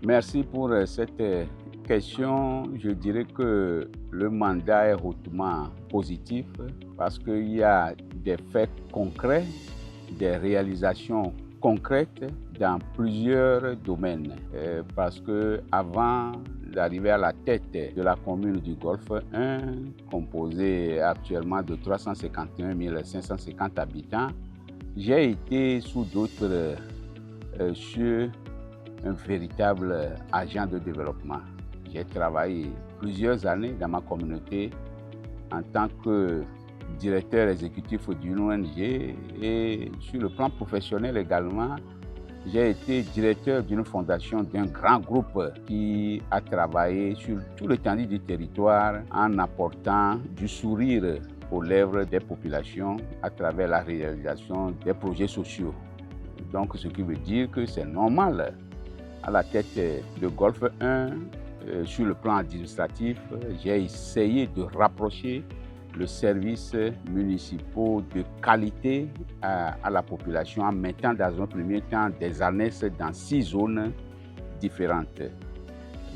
Merci pour cette question. Je dirais que le mandat est hautement positif parce qu'il y a des faits concrets, des réalisations concrètes dans plusieurs domaines. Parce que avant d'arriver à la tête de la commune du Golfe 1, composée actuellement de 351 550 habitants, j'ai été sous d'autres cieux un véritable agent de développement. J'ai travaillé plusieurs années dans ma communauté en tant que directeur exécutif d'une ONG et sur le plan professionnel également, j'ai été directeur d'une fondation d'un grand groupe qui a travaillé sur tout l'étendue du territoire en apportant du sourire aux lèvres des populations à travers la réalisation des projets sociaux. Donc, ce qui veut dire que c'est normal. À la tête de Golfe 1, sur le plan administratif, j'ai essayé de rapprocher le service municipal de qualité à la population en mettant dans un premier temps des annexes dans 6 zones différentes.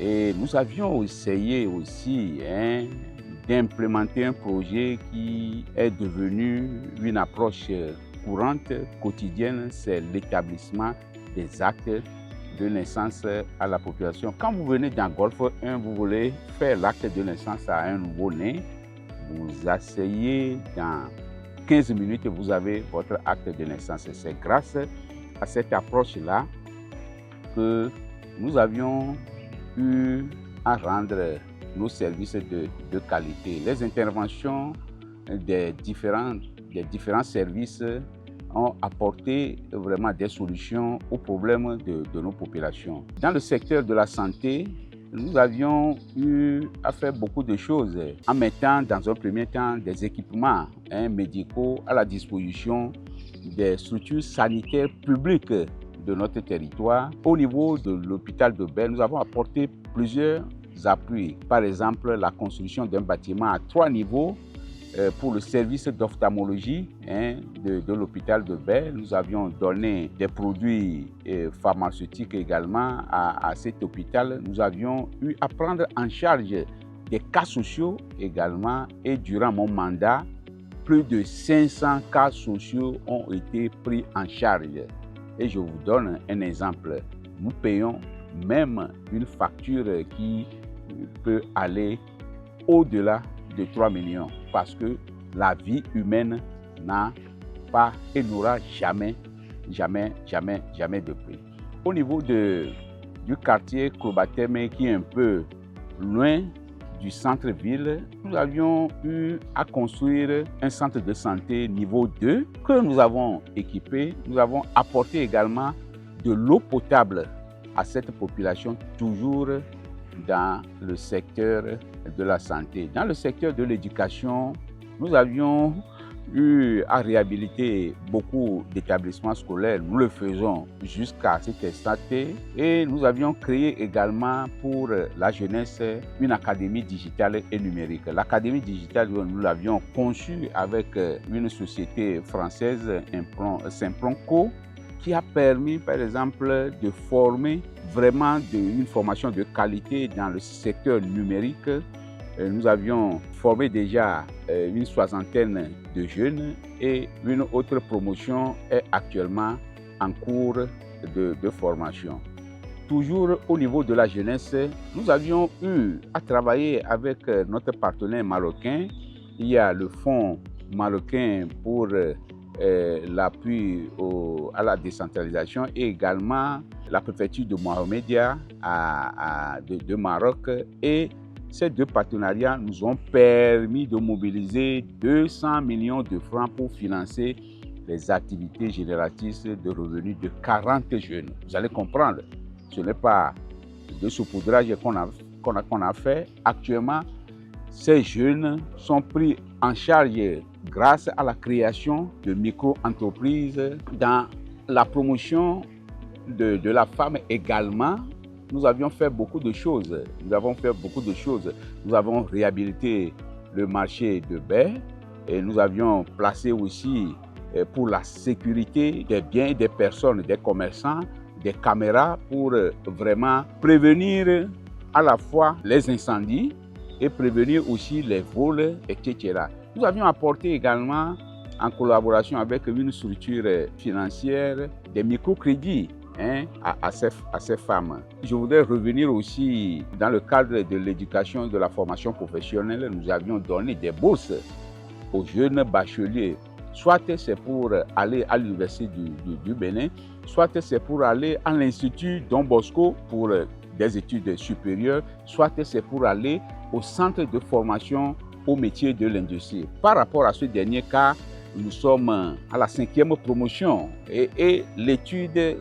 Et nous avions essayé aussi d'implémenter un projet qui est devenu une approche courante, quotidienne, c'est l'établissement des actes de naissance à la population. Quand vous venez dans Golfe 1, vous voulez faire l'acte de naissance à un nouveau-né, vous asseyez dans 15 minutes, vous avez votre acte de naissance. C'est grâce à cette approche-là que nous avions eu à rendre nos services de qualité. Les interventions des différents services ont apporté vraiment des solutions aux problèmes de nos populations. Dans le secteur de la santé, nous avions eu à faire beaucoup de choses en mettant dans un premier temps des équipements médicaux à la disposition des structures sanitaires publiques de notre territoire. Au niveau de l'hôpital de Bel, nous avons apporté plusieurs appuis. Par exemple, la construction d'un bâtiment à 3 niveaux pour le service d'ophtalmologie de l'hôpital de Bel. Nous avions donné des produits pharmaceutiques également à cet hôpital. Nous avions eu à prendre en charge des cas sociaux également. Et durant mon mandat, plus de 500 cas sociaux ont été pris en charge. Et je vous donne un exemple. Nous payons même une facture qui peut aller au-delà de 3 millions parce que la vie humaine n'a pas et n'aura jamais de prix. Au niveau du quartier Kobateme qui est un peu loin du centre-ville, nous avions eu à construire un centre de santé niveau 2 que nous avons équipé. Nous avons apporté également de l'eau potable à cette population, toujours dans le secteur de la santé. Dans le secteur de l'éducation, nous avions eu à réhabiliter beaucoup d'établissements scolaires. Nous le faisons jusqu'à cet instant et nous avions créé également pour la jeunesse une académie digitale et numérique. L'académie digitale, nous l'avions conçue avec une société française, Simplonco, qui a permis, par exemple, de former vraiment une formation de qualité dans le secteur numérique. Nous avions formé déjà une soixantaine de jeunes et une autre promotion est actuellement en cours de formation. Toujours au niveau de la jeunesse, nous avions eu à travailler avec notre partenaire marocain. Il y a le Fonds marocain pour l'appui à la décentralisation et également la préfecture de Mohamedia de Maroc. Et ces deux partenariats nous ont permis de mobiliser 200 millions de francs pour financer les activités génératrices de revenus de 40 jeunes. Vous allez comprendre, ce n'est pas de saupoudrage qu'on a fait. Actuellement, ces jeunes sont pris en charge grâce à la création de micro-entreprises dans la promotion de la femme également. Nous avions fait beaucoup de choses. Nous avons réhabilité le marché de Bel et nous avions placé aussi pour la sécurité des biens et des personnes, des commerçants, des caméras pour vraiment prévenir à la fois les incendies et prévenir aussi les vols, etc. Nous avions apporté également, en collaboration avec une structure financière, des microcrédits à ces femmes. Je voudrais revenir aussi dans le cadre de l'éducation et de la formation professionnelle. Nous avions donné des bourses aux jeunes bacheliers. Soit c'est pour aller à l'université du Bénin, soit c'est pour aller à l'Institut Don Bosco pour des études supérieures, soit c'est pour aller au centre de formation au métier de l'industrie. Par rapport à ce dernier cas, nous sommes à la 5e promotion et l'étude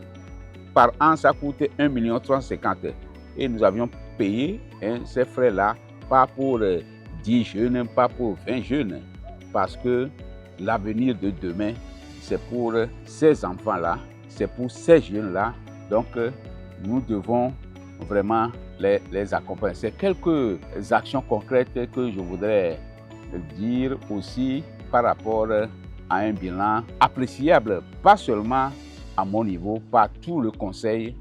par an, ça coûte 1 350 000. Et nous avions payé ces frais-là, pas pour 10 jeunes, pas pour 20 jeunes, parce que l'avenir de demain, c'est pour ces enfants-là, c'est pour ces jeunes-là. Donc, nous devons vraiment les accompagner. C'est quelques actions concrètes que je voudrais dire aussi par rapport à un bilan appréciable, pas seulement à mon niveau, par tout le conseil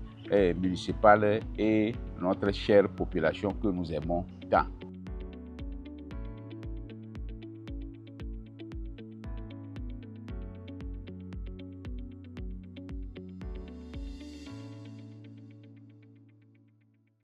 municipal et notre chère population que nous aimons